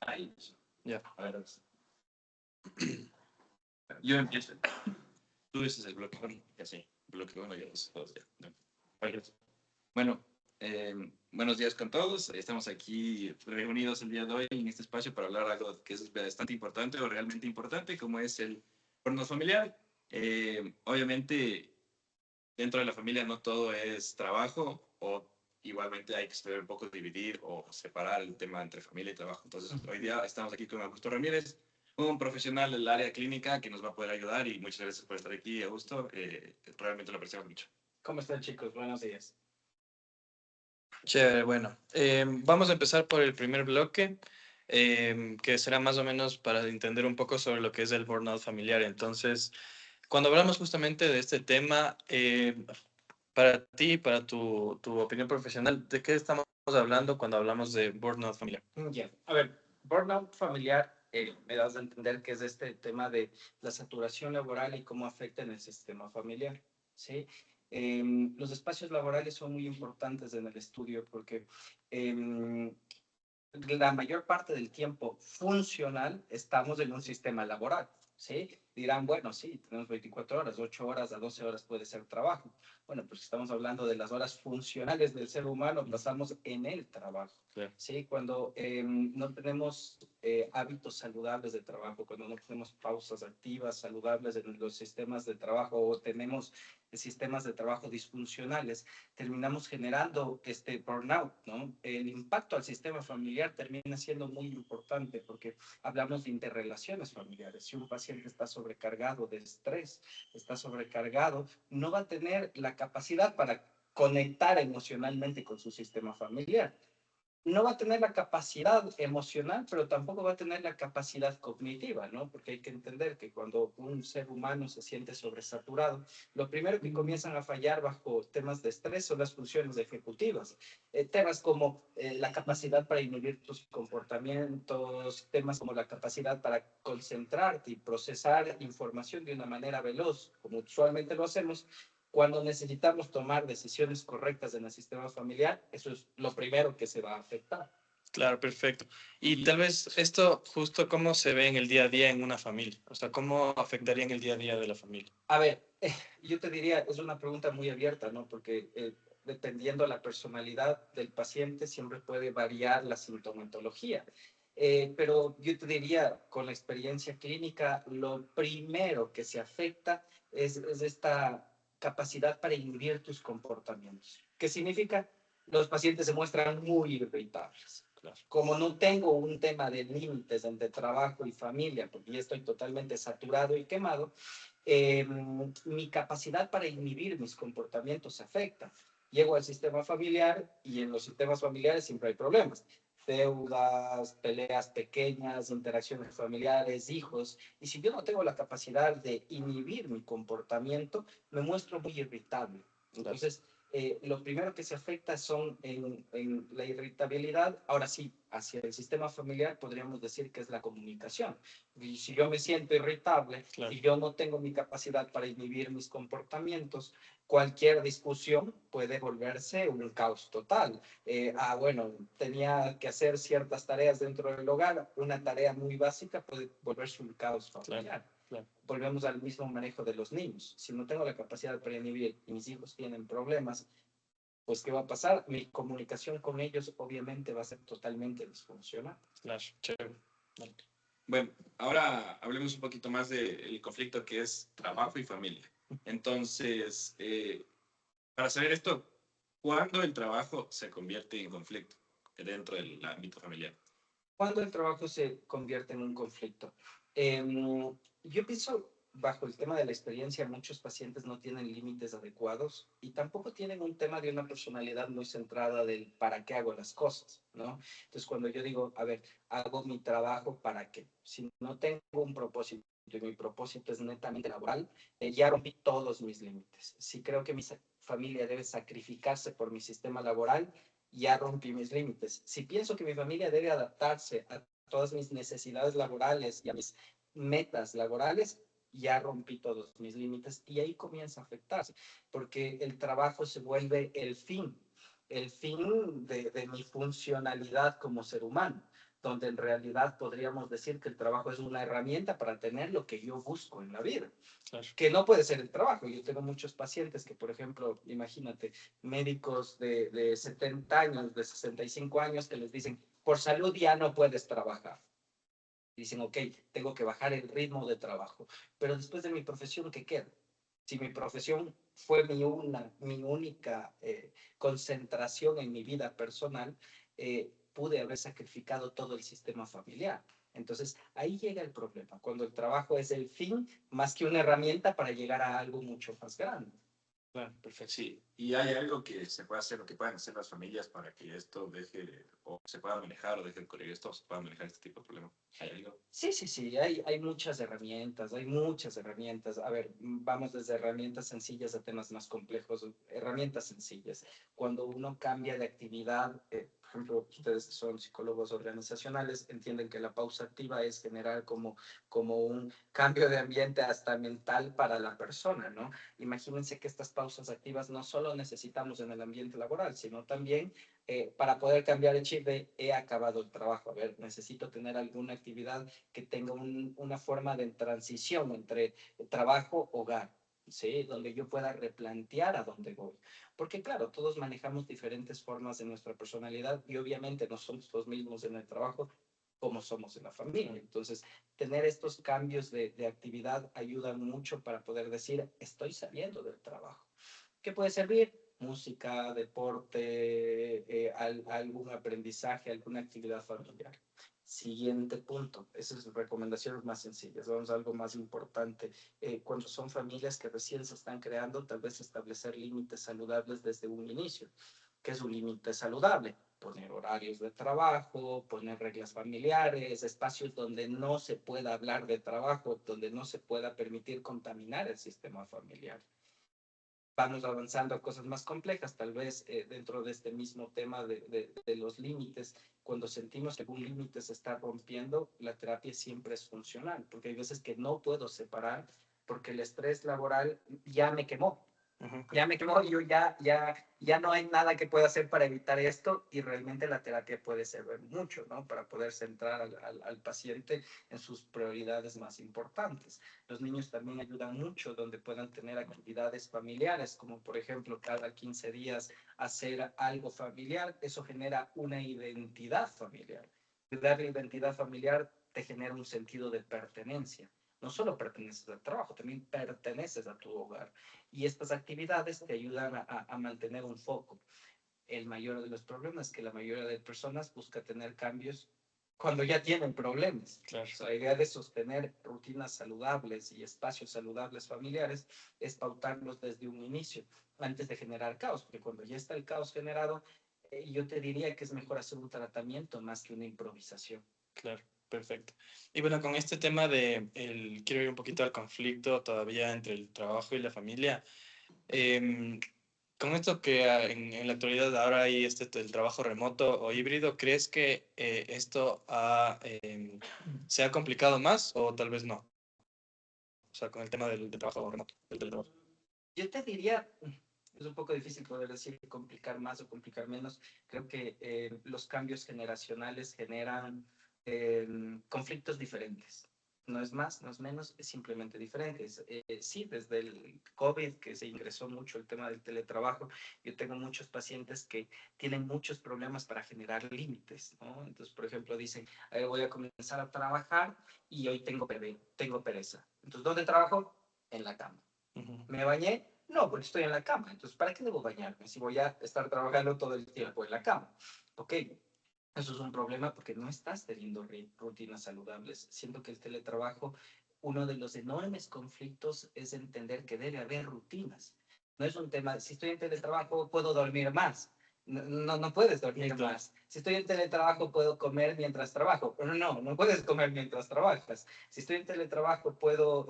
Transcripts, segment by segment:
Ahí. Ya. A ver. Yo empiezo. Tú dices el bloque 1, ya sí. Bloque 1 y los dos ya. No. Bueno, buenos días con todos. Estamos aquí reunidos el día de hoy en este espacio para hablar de algo que es bastante importante o realmente importante, como es el entorno familiar. Obviamente, dentro de la familia no todo es trabajo, o igualmente hay que saber un poco dividir o separar el tema entre familia y trabajo. Entonces, hoy día estamos aquí con Augusto Ramírez, un profesional del área clínica que nos va a poder ayudar, y muchas gracias por estar aquí, Augusto. Realmente lo apreciamos mucho. ¿Cómo están, chicos? Buenos días. Chévere, bueno. Vamos a empezar por el primer bloque, que será más o menos para entender un poco sobre lo que es el burnout familiar. Entonces, cuando hablamos justamente de este tema, para ti, para tu opinión profesional, ¿de qué estamos hablando cuando hablamos de burnout familiar? Ya, a ver, burnout familiar, me das a entender que es este tema de la saturación laboral y cómo afecta en el sistema familiar, ¿sí? Los espacios laborales son muy importantes en el estudio porque la mayor parte del tiempo funcional estamos en un sistema laboral, ¿sí? Dirán, bueno, sí, tenemos 24 horas, 8 horas a 12 horas puede ser trabajo. Bueno, pues estamos hablando de las horas funcionales del ser humano, pasamos en el trabajo, ¿sí? Cuando no tenemos hábitos saludables de trabajo, cuando no tenemos pausas activas, saludables en los sistemas de trabajo, o tenemos sistemas de trabajo disfuncionales, terminamos generando este burnout, ¿no? El impacto al sistema familiar termina siendo muy importante porque hablamos de interrelaciones familiares. Si un paciente está sobrecargado de estrés, está sobrecargado, no va a tener la capacidad para conectar emocionalmente con su sistema familiar. No va a tener la capacidad emocional, pero tampoco va a tener la capacidad cognitiva, ¿no? Porque hay que entender que cuando un ser humano se siente sobresaturado, lo primero que comienzan a fallar bajo temas de estrés son las funciones ejecutivas. Temas como la capacidad para inhibir tus comportamientos, temas como la capacidad para concentrarte y procesar información de una manera veloz, como usualmente lo hacemos. Cuando necesitamos tomar decisiones correctas en el sistema familiar, eso es lo primero que se va a afectar. Claro, perfecto. Y tal vez esto justo cómo se ve en el día a día en una familia, o sea, cómo afectaría en el día a día de la familia. A ver, yo te diría, es una pregunta muy abierta, ¿no? Porque dependiendo de la personalidad del paciente, siempre puede variar la sintomatología. Pero yo te diría, con la experiencia clínica, lo primero que se afecta es esta capacidad para inhibir tus comportamientos. ¿Qué significa? Los pacientes se muestran muy irritables. Claro. Como no tengo un tema de límites entre trabajo y familia, porque ya estoy totalmente saturado y quemado, mi capacidad para inhibir mis comportamientos se afecta. Llego al sistema familiar y en los sistemas familiares siempre hay problemas. Deudas, peleas pequeñas, interacciones familiares, hijos. Y si yo no tengo la capacidad de inhibir mi comportamiento, me muestro muy irritable. Entonces, lo primero que se afecta son en la irritabilidad. Ahora sí, hacia el sistema familiar podríamos decir que es la comunicación. Y si yo me siento irritable, claro, y yo no tengo mi capacidad para inhibir mis comportamientos, cualquier discusión puede volverse un caos total. Bueno, tenía que hacer ciertas tareas dentro del hogar, una tarea muy básica puede volverse un caos familiar. Claro. Claro. Volvemos al mismo manejo de los niños. Si no tengo la capacidad para inhibir y mis hijos tienen problemas, pues ¿qué va a pasar? Mi comunicación con ellos obviamente va a ser totalmente disfuncional. Claro, chévere. Bueno, ahora hablemos un poquito más del conflicto que es trabajo y familia. Entonces, para saber esto, ¿cuándo el trabajo se convierte en conflicto dentro del ámbito familiar? ¿Cuándo el trabajo se convierte en un conflicto? Yo pienso, bajo el tema de la experiencia, muchos pacientes no tienen límites adecuados y tampoco tienen un tema de una personalidad muy centrada del para qué hago las cosas, ¿no? Entonces, cuando yo digo, a ver, hago mi trabajo para qué, si no tengo un propósito y mi propósito es netamente laboral, ya rompí todos mis límites. Si creo que mi familia debe sacrificarse por mi sistema laboral, ya rompí mis límites. Si pienso que mi familia debe adaptarse a todas mis necesidades laborales y a mis metas laborales, ya rompí todos mis límites y ahí comienza a afectarse, porque el trabajo se vuelve el fin el fin de mi funcionalidad como ser humano, donde en realidad podríamos decir que el trabajo es una herramienta para tener lo que yo busco en la vida. Claro. Que no puede ser el trabajo. Yo tengo muchos pacientes que, por ejemplo, imagínate, médicos de 70 años, de 65 años, que les dicen, por salud ya no puedes trabajar. Dicen, ok, tengo que bajar el ritmo de trabajo. Pero después de mi profesión, ¿qué queda? Si mi profesión fue mi única concentración en mi vida personal, pude haber sacrificado todo el sistema familiar. Entonces, ahí llega el problema, cuando el trabajo es el fin más que una herramienta para llegar a algo mucho más grande. Claro, perfecto. Sí, y hay algo que se puede hacer, lo que pueden hacer las familias para que esto deje, o se pueda manejar, o deje de ocurrir esto, o se pueda manejar este tipo de problema. ¿Hay algo? Sí, sí, sí, hay muchas herramientas, hay muchas herramientas. A ver, vamos desde herramientas sencillas a temas más complejos. Herramientas sencillas. Cuando uno cambia de actividad, por ejemplo, ustedes que son psicólogos organizacionales, entienden que la pausa activa es generar como un cambio de ambiente hasta mental para la persona, ¿no? Imagínense que estas pausas activas no solo necesitamos en el ambiente laboral, sino también para poder cambiar el chip de he acabado el trabajo. A ver, necesito tener alguna actividad que tenga una forma de transición entre trabajo-hogar, ¿sí? Donde yo pueda replantear a dónde voy. Porque claro, todos manejamos diferentes formas de nuestra personalidad y obviamente no somos los mismos en el trabajo como somos en la familia. Entonces, tener estos cambios de actividad ayuda mucho para poder decir, estoy saliendo del trabajo. ¿Qué puede servir? Música, deporte, algún aprendizaje, alguna actividad familiar. Siguiente punto, esas son recomendaciones más sencillas. Vamos a algo más importante. Cuando son familias que recién se están creando, tal vez establecer límites saludables desde un inicio. ¿Qué es un límite saludable? Poner horarios de trabajo, poner reglas familiares, espacios donde no se pueda hablar de trabajo, donde no se pueda permitir contaminar el sistema familiar. Vamos avanzando a cosas más complejas, tal vez dentro de este mismo tema de los límites. Cuando sentimos que un límite se está rompiendo, la terapia siempre es funcional, porque hay veces que no puedo separar porque el estrés laboral ya me quemó. Ya me quemó, yo ya no hay nada que pueda hacer para evitar esto y realmente la terapia puede servir mucho, ¿no? Para poder centrar al paciente en sus prioridades más importantes. Los niños también ayudan mucho donde puedan tener actividades familiares, como por ejemplo cada 15 días hacer algo familiar, eso genera una identidad familiar. Y darle identidad familiar te genera un sentido de pertenencia. No solo perteneces al trabajo, también perteneces a tu hogar. Y estas actividades te ayudan a mantener un foco. El mayor de los problemas es que la mayoría de personas busca tener cambios cuando ya tienen problemas. Claro. O sea, la idea de sostener rutinas saludables y espacios saludables familiares es pautarlos desde un inicio, antes de generar caos, porque cuando ya está el caos generado, yo te diría que es mejor hacer un tratamiento más que una improvisación. Claro, perfecto. Y bueno, con este tema quiero ir un poquito al conflicto todavía entre el trabajo y la familia. Con esto que en la actualidad ahora hay el trabajo remoto o híbrido, ¿crees que esto se ha complicado más o tal vez no? O sea, con el tema del trabajo remoto, del teletrabajo. Yo te diría, es un poco difícil poder decir complicar más o complicar menos. Creo que los cambios generacionales generan conflictos diferentes. No es más, no es menos, es simplemente diferente. Sí, desde el COVID, que se ingresó mucho el tema del teletrabajo, yo tengo muchos pacientes que tienen muchos problemas para generar límites, ¿no? Entonces, por ejemplo, dicen, voy a comenzar a trabajar y hoy tengo pereza. Entonces, ¿dónde trabajo? En la cama. ¿Me bañé? No, porque estoy en la cama. Entonces, ¿para qué debo bañarme si voy a estar trabajando todo el tiempo en la cama? Ok, eso es un problema porque no estás teniendo rutinas saludables. Siento que el teletrabajo, uno de los enormes conflictos es entender que debe haber rutinas. No es un tema, si estoy en teletrabajo, puedo dormir más. No puedes dormir más. Si estoy en teletrabajo, puedo comer mientras trabajo. Pero no puedes comer mientras trabajas. Si estoy en teletrabajo, puedo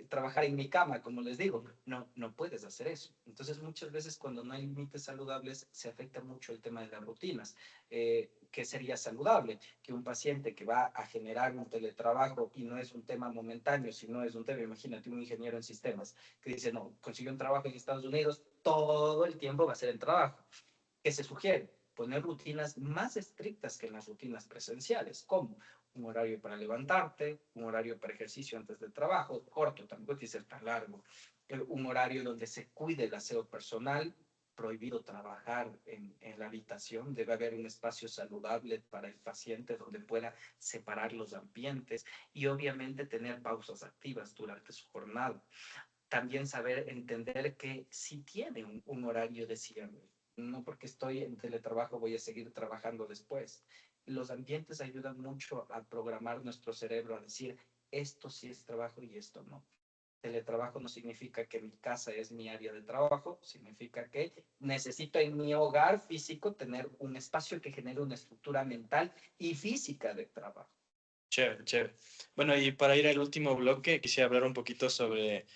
trabajar en mi cama, como les digo. No puedes hacer eso. Entonces, muchas veces cuando no hay límites saludables, se afecta mucho el tema de las rutinas. ¿Qué sería saludable? Que un paciente que va a generar un teletrabajo y no es un tema momentáneo, sino es un tema, imagínate un ingeniero en sistemas que dice, no, consiguió un trabajo en Estados Unidos, todo el tiempo va a ser el trabajo. ¿Qué se sugiere? Poner rutinas más estrictas que en las rutinas presenciales, como un horario para levantarte, un horario para ejercicio antes del trabajo, corto, tampoco tiene que ser tan largo, un horario donde se cuide el aseo personal, prohibido trabajar en la habitación, debe haber un espacio saludable para el paciente donde pueda separar los ambientes y obviamente tener pausas activas durante su jornada. También saber entender que si tiene un horario de cierre, no porque estoy en teletrabajo voy a seguir trabajando después. Los ambientes ayudan mucho a programar nuestro cerebro a decir, esto sí es trabajo y esto no. Teletrabajo no significa que mi casa es mi área de trabajo, significa que necesito en mi hogar físico tener un espacio que genere una estructura mental y física de trabajo. Chévere, chévere. Bueno, y para ir al último bloque, quisiera hablar un poquito sobre,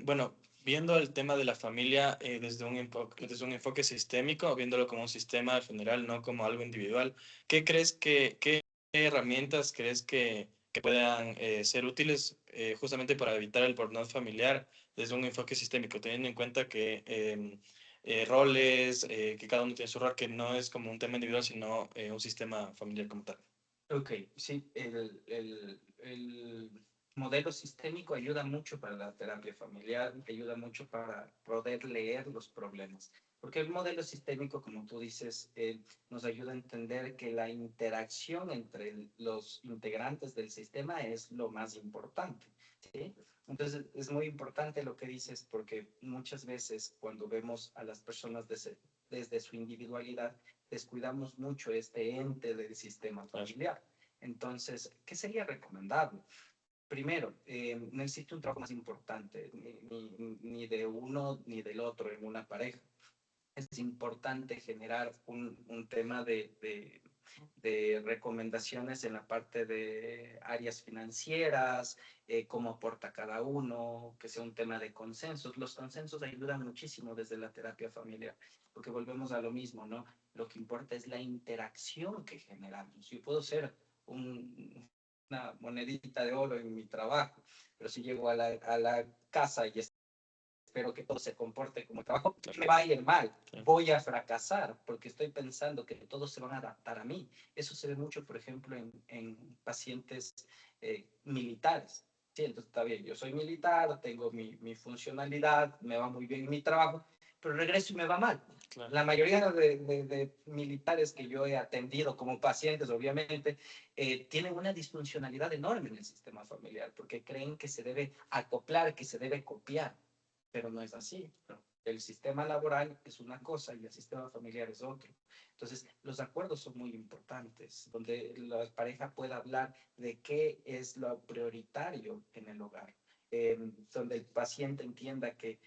bueno, viendo el tema de la familia desde un enfoque sistémico, viéndolo como un sistema general, no como algo individual. ¿Qué herramientas crees que puedan ser útiles justamente para evitar el burnout familiar desde un enfoque sistémico, teniendo en cuenta que roles, que cada uno tiene su rol, que no es como un tema individual, sino un sistema familiar como tal? Ok, sí, el modelo sistémico ayuda mucho para la terapia familiar, ayuda mucho para poder leer los problemas. Porque el modelo sistémico, como tú dices, nos ayuda a entender que la interacción entre los integrantes del sistema es lo más importante, ¿sí? Entonces, es muy importante lo que dices porque muchas veces cuando vemos a las personas desde su individualidad, descuidamos mucho este ente del sistema familiar. Entonces, ¿qué sería recomendable? Primero, no existe un trabajo más importante, ni de uno ni del otro en una pareja. Es importante generar un tema de recomendaciones en la parte de áreas financieras, cómo aporta cada uno, que sea un tema de consensos. Los consensos ayudan muchísimo desde la terapia familiar, porque volvemos a lo mismo, ¿no? Lo que importa es la interacción que generamos. Yo puedo ser una monedita de oro en mi trabajo, pero si llego a la casa y espero que todo se comporte como trabajo, me va a ir mal, voy a fracasar porque estoy pensando que todos se van a adaptar a mí. Eso se ve mucho, por ejemplo, en pacientes militares. Sí, entonces está bien, yo soy militar, tengo mi funcionalidad, me va muy bien en mi trabajo, pero regreso y me va mal. Claro. La mayoría de militares que yo he atendido como pacientes, obviamente, tienen una disfuncionalidad enorme en el sistema familiar porque creen que se debe acoplar, que se debe copiar, pero no es así. El sistema laboral es una cosa y el sistema familiar es otro. Entonces, los acuerdos son muy importantes, donde la pareja pueda hablar de qué es lo prioritario en el hogar, donde el paciente entienda que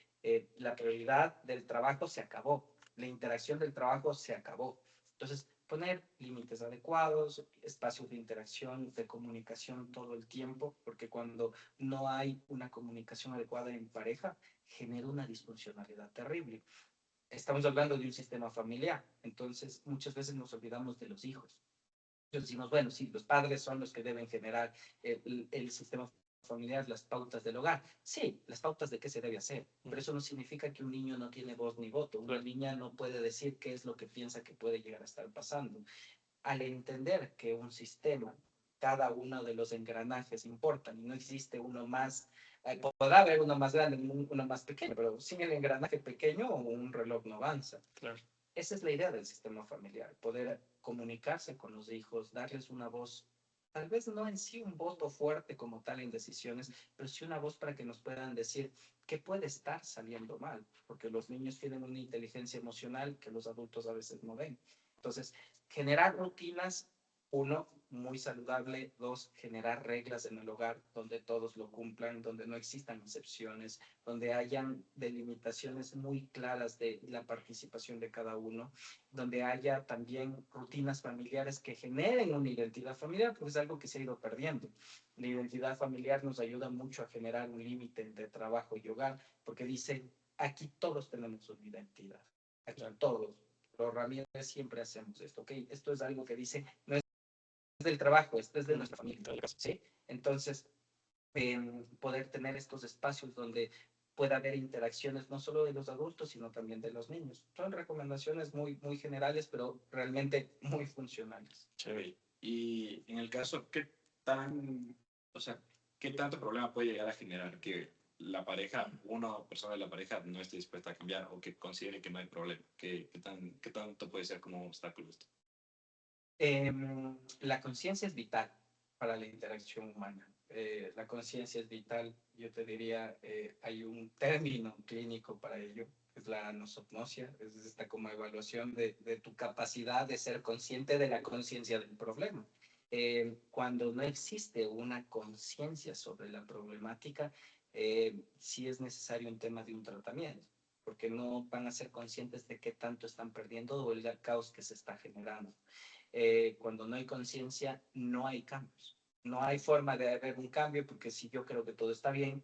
la prioridad del trabajo se acabó, la interacción del trabajo se acabó. Entonces, poner límites adecuados, espacios de interacción, de comunicación todo el tiempo, porque cuando no hay una comunicación adecuada en pareja, genera una disfuncionalidad terrible. Estamos hablando de un sistema familiar, entonces muchas veces nos olvidamos de los hijos. Entonces decimos, bueno, sí, los padres son los que deben generar el sistema familiar, las pautas del hogar. Sí, las pautas de qué se debe hacer, pero eso no significa que un niño no tiene voz ni voto. Una niña no puede decir qué es lo que piensa que puede llegar a estar pasando. Al entender que un sistema, cada uno de los engranajes importan y no existe uno más, podrá haber uno más grande, uno más pequeño, pero sin el engranaje pequeño un reloj no avanza. Claro. Esa es la idea del sistema familiar, poder comunicarse con los hijos, darles una voz, tal vez no en sí un voto fuerte como tal en decisiones, pero sí una voz para que nos puedan decir qué puede estar saliendo mal, porque los niños tienen una inteligencia emocional que los adultos a veces no ven. Entonces, generar rutinas, uno, muy saludable, dos, generar reglas en el hogar donde todos lo cumplan, donde no existan excepciones, donde hayan delimitaciones muy claras de la participación de cada uno, donde haya también rutinas familiares que generen una identidad familiar, porque es algo que se ha ido perdiendo. La identidad familiar nos ayuda mucho a generar un límite entre trabajo y hogar, porque dice, aquí todos tenemos una identidad, aquí todos. Los Ramírez siempre hacemos esto, ¿ok? Esto es algo que dice, no es del trabajo, esto es de nuestra familia, ¿sí? Entonces, poder tener estos espacios donde pueda haber interacciones no solo de los adultos, sino también de los niños. Son recomendaciones muy generales, pero realmente muy funcionales. Chévere. Y en el caso, o sea, qué tanto problema puede llegar a generar que la pareja, una persona de la pareja no esté dispuesta a cambiar o que considere que no hay problema? ¿Qué tanto puede ser como un obstáculo esto? La conciencia es vital para la interacción humana. La conciencia es vital, yo te diría, hay un término clínico para ello, es la anosognosia, es esta como evaluación de tu capacidad de ser consciente de la conciencia del problema. Cuando no existe una conciencia sobre la problemática, sí es necesario un tema de un tratamiento, porque no van a ser conscientes de qué tanto están perdiendo o el caos que se está generando. Cuando no hay conciencia, no hay cambios. No hay forma de haber un cambio, porque si yo creo que todo está bien,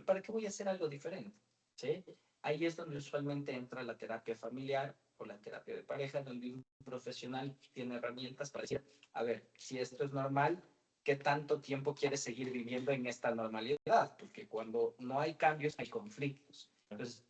¿para qué voy a hacer algo diferente? ¿Sí? Ahí es donde usualmente entra la terapia familiar o la terapia de pareja, donde un profesional tiene herramientas para decir, a ver, si esto es normal, ¿qué tanto tiempo quieres seguir viviendo en esta normalidad? Porque cuando no hay cambios, hay conflictos. Entonces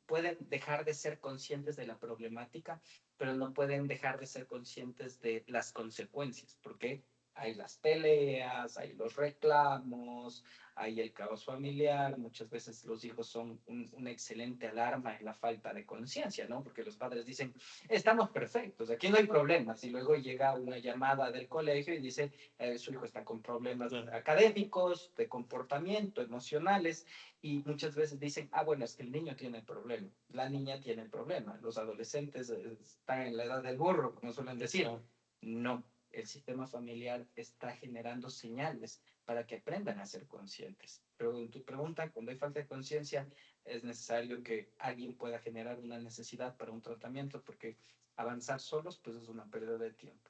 pueden dejar de ser conscientes de la problemática, pero no pueden dejar de ser conscientes de las consecuencias, porque hay las peleas, hay los reclamos, hay el caos familiar, muchas veces los hijos son una excelente alarma en la falta de conciencia, ¿no? Porque los padres dicen, estamos perfectos, aquí no hay problemas, y luego llega una llamada del colegio y dice, su hijo está con problemas académicos, de comportamiento, emocionales, y muchas veces dicen, ah, bueno, es que el niño tiene el problema, la niña tiene el problema, los adolescentes están en la edad del burro, como suelen decir. No, el sistema familiar está generando señales para que aprendan a ser conscientes. Pero en tu pregunta, cuando hay falta de conciencia, es necesario que alguien pueda generar una necesidad para un tratamiento, porque avanzar solos, pues es una pérdida de tiempo.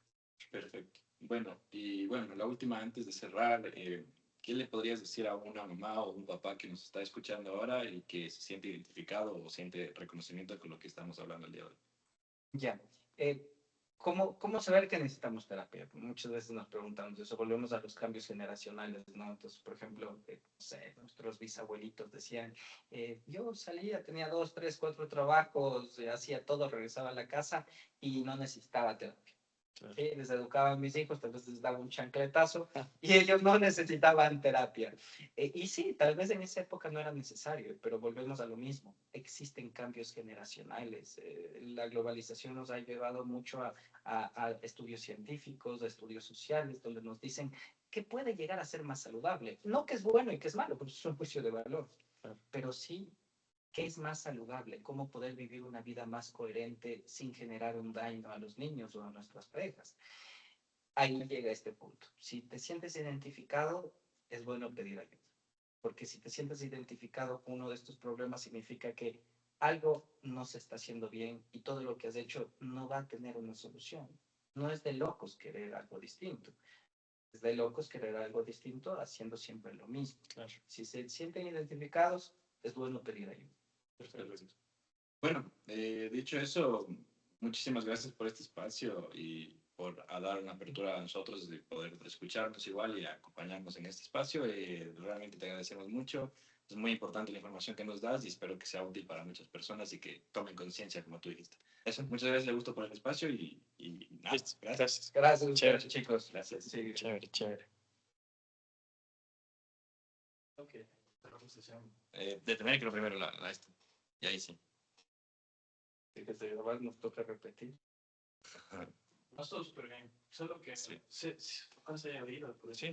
Perfecto. Bueno, y bueno, la última antes de cerrar, ¿qué le podrías decir a una mamá o un papá que nos está escuchando ahora y que se siente identificado o siente reconocimiento con lo que estamos hablando el día de hoy? Ya. ¿Cómo saber que necesitamos terapia? Muchas veces nos preguntamos eso, volvemos a los cambios generacionales, ¿no? Entonces, por ejemplo, no sé, nuestros bisabuelitos decían, yo salía, tenía 2, 3, 4 trabajos, hacía todo, regresaba a la casa y no necesitaba terapia. Claro. Sí, les educaba a mis hijos, tal vez les daba un chancletazo y ellos no necesitaban terapia. Y sí, tal vez en esa época no era necesario, pero volvemos a lo mismo. Existen cambios generacionales. La globalización nos ha llevado mucho a estudios científicos, a estudios sociales, donde nos dicen que puede llegar a ser más saludable. No que es bueno y que es malo, porque es un juicio de valor, pero sí qué es más saludable, cómo poder vivir una vida más coherente sin generar un daño a los niños o a nuestras parejas. Ahí llega este punto. Si te sientes identificado, es bueno pedir ayuda, porque si te sientes identificado con uno de estos problemas, significa que algo no se está haciendo bien y todo lo que has hecho no va a tener una solución. No es de locos querer algo distinto. Es de locos querer algo distinto haciendo siempre lo mismo. Claro. Si se sienten identificados, es bueno pedir ayuda. Perfecto. Bueno, dicho eso, muchísimas gracias por este espacio y por dar una apertura a nosotros de poder escucharnos igual y acompañarnos en este espacio. Realmente te agradecemos mucho. Es muy importante la información que nos das y espero que sea útil para muchas personas y que tomen conciencia, como tú dijiste. Eso, muchas gracias, Augusto, por el espacio y nada, Listo. gracias. Gracias, Chévere. chicos. Gracias. Sí. Chévere, chévere. Ok. Detener que lo primero esto. Y ahí sí. Sí, que se grabar nos toca repetir. No, todo súper bien. Solo que Sí. se haya oído. Sí.